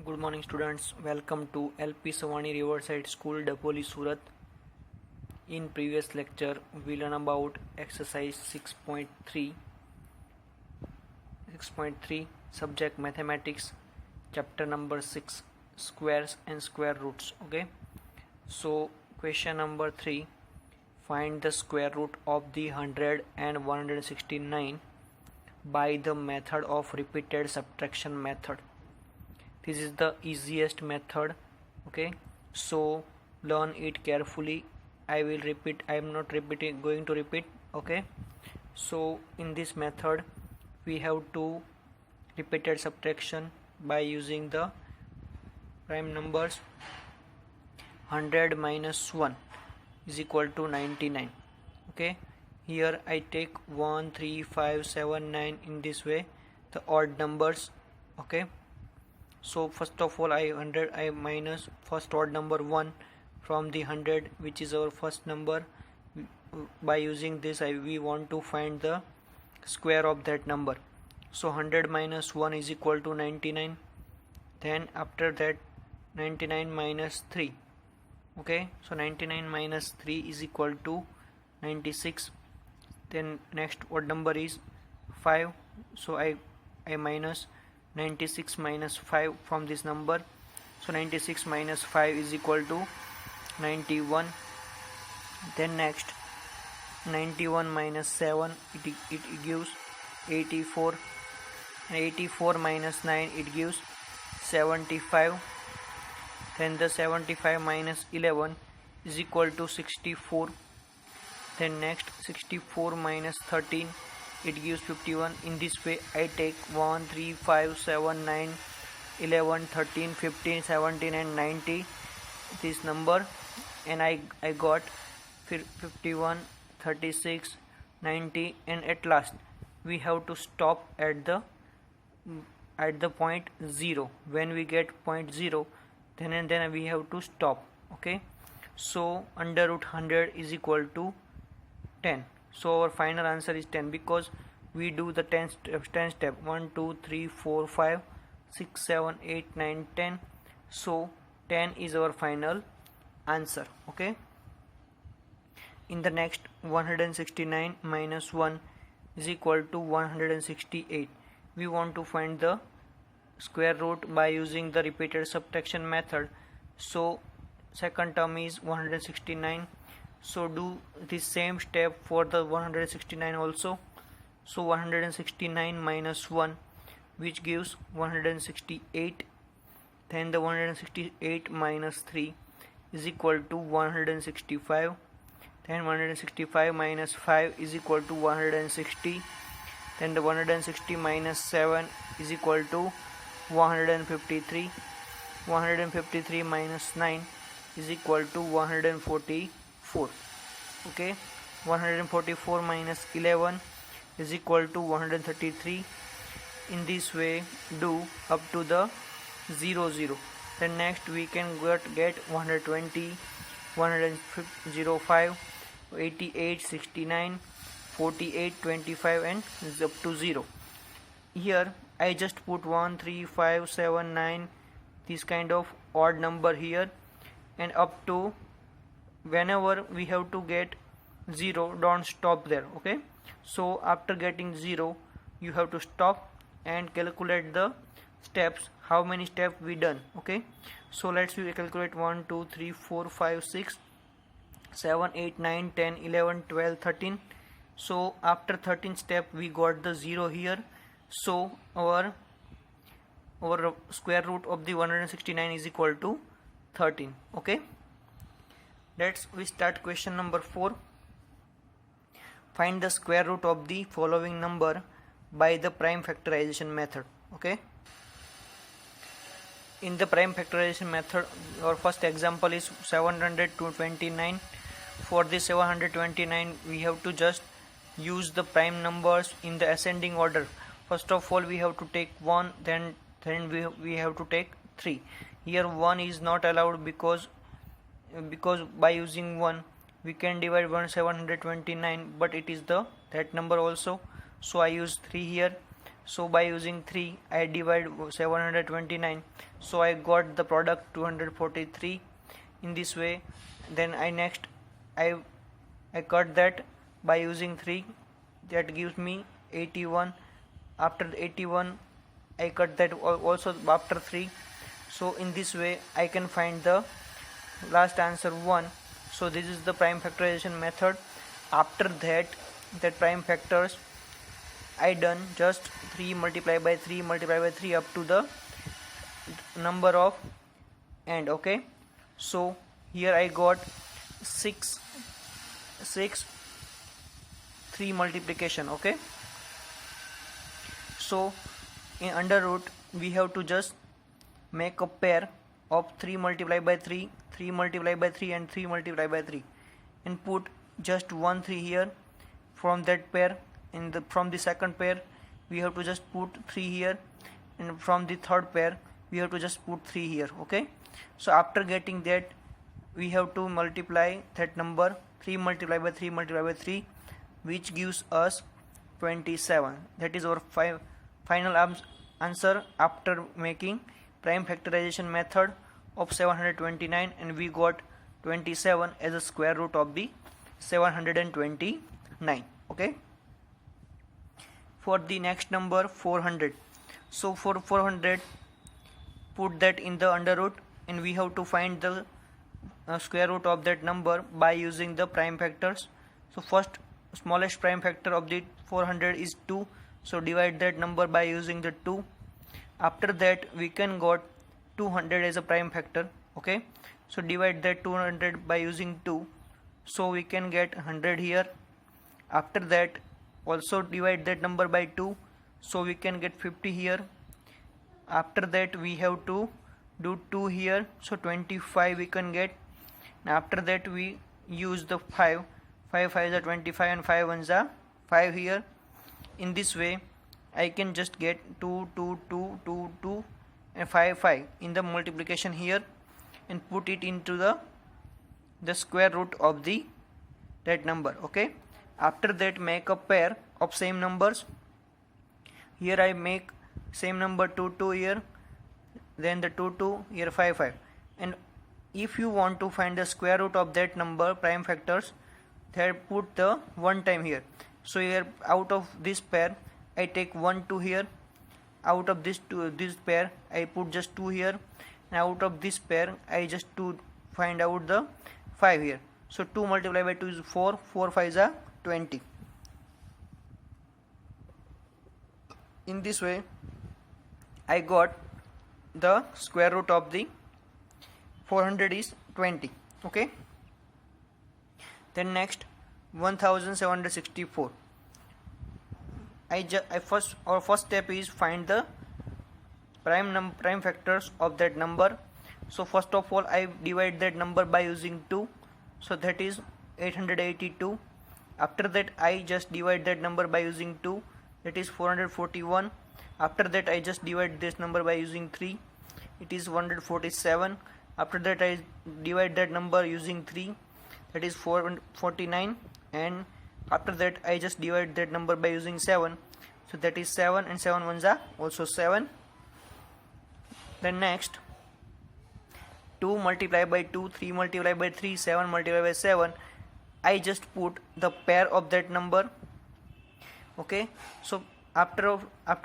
Good morning students, welcome to LP Savani Riverside School, Dapoli, Surat. In previous lecture, we learned about exercise 6.3 subject mathematics, chapter number 6 squares and square roots. Okay, so question number 3, find the square root of the 100 and 169 by the method of repeated subtraction method. This is the easiest method. Okay, so learn it carefully. I will repeat. I am not going to repeat. Okay, so in this method we have to repeated subtraction by using the prime numbers. 100 minus 1 is equal to 99. Okay, here I take 1 3 5 7 9 in this way, the odd numbers. Okay, so first of all I minus first odd number 1 from the 100, which is our first number. By using this we want to find the square of that number. So 100 minus 1 is equal to 99. Then after that 99 minus 3. Okay, so 99 minus 3 is equal to 96. Then next odd number is 5. So I minus 96 minus 5 from this number. So 96 minus 5 is equal to 91. Then next 91 minus 7 it gives 84, and 84 minus 9 it gives 75. Then the 75 minus 11 is equal to 64. Then next 64 minus 13 it gives 51. In this way I take 1 3 5 7 9 11 13 15 17 and 90 this number, and I got 51 36 90, and at last we have to stop at the point 0. When we get point 0, then we have to stop. Okay, so under root 100 is equal to 10. So our final answer is 10, because we do the 10 step 1 2 3 4 5 6 7 8 9 10. So 10 is our final answer. Okay, in the next 169 minus 1 is equal to 168. We want to find the square root by using the repeated subtraction method. So second term is 169. So do the same step for the 169 also. So 169 minus 1, which gives 168. Then the 168 minus 3 is equal to 165. Then 165 minus 5 is equal to 160. Then the 160 minus 7 is equal to 153. 153 minus 9 is equal to 144. Okay, 144 minus 11 is equal to 133. In this way do up to the 0. Then next we can get 120, 105, 88, 69, 48, 25 and up to 0. Here I just put 1 3 5 7 9, this kind of odd number here, and up to whenever we have to get 0, don't stop there. Okay, so after getting 0 you have to stop and calculate the steps, how many steps we done. Okay, so let's calculate 1 2 3 4 5 6 7 8 9 10 11 12 13. So after 13 step we got the 0 here. So our square root of the 169 is equal to 13. Okay, we start question number 4. Find the square root of the following number by the prime factorization method. Okay, in the prime factorization method, our first example is 729. For this 729 we have to just use the prime numbers in the ascending order. First of all we have to take 1, then we have to take 3. Here 1 is not allowed, because by using 1 we can divide 729, but it is that number also. So I use 3 here. So by using 3 I divide 729, so I got the product 243 in this way. Then I cut that by using 3, that gives me 81. After 81 I cut that also after 3. So in this way I can find the last answer 1. So this is the prime factorization method. After that prime factors I done just 3 multiplied by 3 multiplied by 3 up to the number of end. Okay, so here I got 6 3 multiplication. Okay, so in under root we have to just make a pair of 3 multiplied by 3, 3 multiplied by 3 and 3 multiplied by 3, and put just 1 3 here from that pair. From the second pair we have to just put 3 here, and from the third pair we have to just put 3 here. Okay, so after getting that we have to multiply that number 3 multiplied by 3 multiplied by 3, which gives us 27. That is our final answer after making prime factorization method of 729, and we got 27 as a square root of the 729. Okay, for the next number 400, so for 400 put that in the under root, and we have to find the square root of that number by using the prime factors. So first smallest prime factor of the 400 is 2, so divide that number by using the 2. After that we can got 200 as a prime factor. Okay, so divide that 200 by using 2, so we can get 100 here. After that also divide that number by 2, so we can get 50 here. After that we have to do 2 here, so 25 we can get. After that we use the 5 5 is a 25 and 5 ones are 5 here. In this way I can just get 2 2 2 2 2 and 5 5 in the multiplication here, and put it into the square root of that number. Okay, after that make a pair of same numbers. Here I make same number 2 2 here, then the 2 2 here 5 5, and if you want to find the square root of that number prime factors, there put the 1 time here. So here out of this pair I take 1 2 here, out of this pair I put just 2 here, and out of this pair I just to find out the 5 here. So 2 multiplied by 2 is 4, 4 5s are 20. In this way I got the square root of the 400 is 20. Okay, then next 1764. Our first step is find the prime factors of that number. So first of all I divide that number by using 2, so that is 882. After that I just divide that number by using 2, that is 441. After that I just divide this number by using 3, it is 147. After that I divide that number using 3, that is 449, and after that I just divide that number by using 7, so that is 7, and 7 ones are also 7. Then next 2 multiplied by 2, 3 multiplied by 3, 7 multiplied by 7, I just put the pair of that number. Okay, so after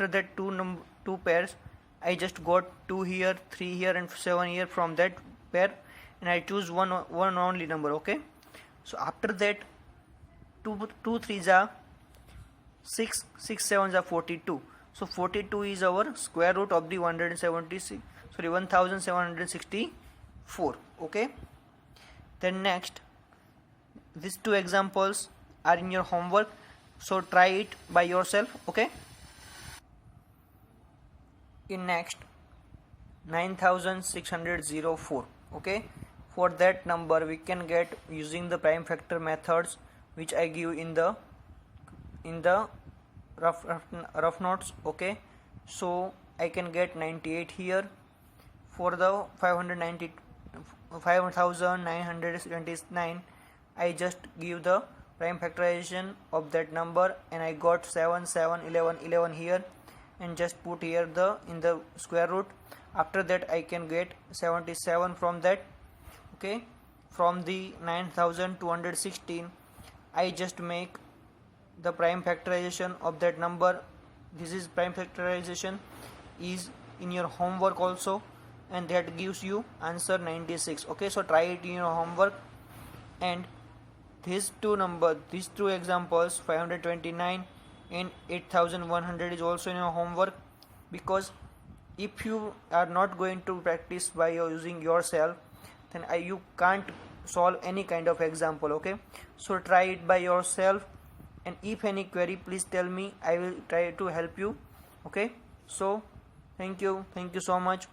that two pairs I just got 2 here, 3 here and 7 here from that pair, and I choose one only number. Okay, so after that 2 3s are 6, 6 7s are 42. So 42 is our square root of the 1764. Okay, then next these two examples are in your homework, so try it by yourself. Okay, in next 9604. Okay, for that number we can get using the prime factor methods which I give in the rough notes. Okay, so I can get 98 here. For the 5979 I just give the prime factorization of that number, and I got 7 7 11 11 here. and just put here the in the square root. After that I can get 77 from that. Okay, from the 9216 I just make the prime factorization of that number. This is prime factorization is in your homework also, and that gives you answer 96. Okay, so try it in your homework. And these two examples 529 and 8100 is also in your homework, because if you are not going to practice by using yourself, then you can't solve any kind of example. Okay, so try it by yourself, and if any query, please tell me. I will try to help you. Okay, so thank you so much.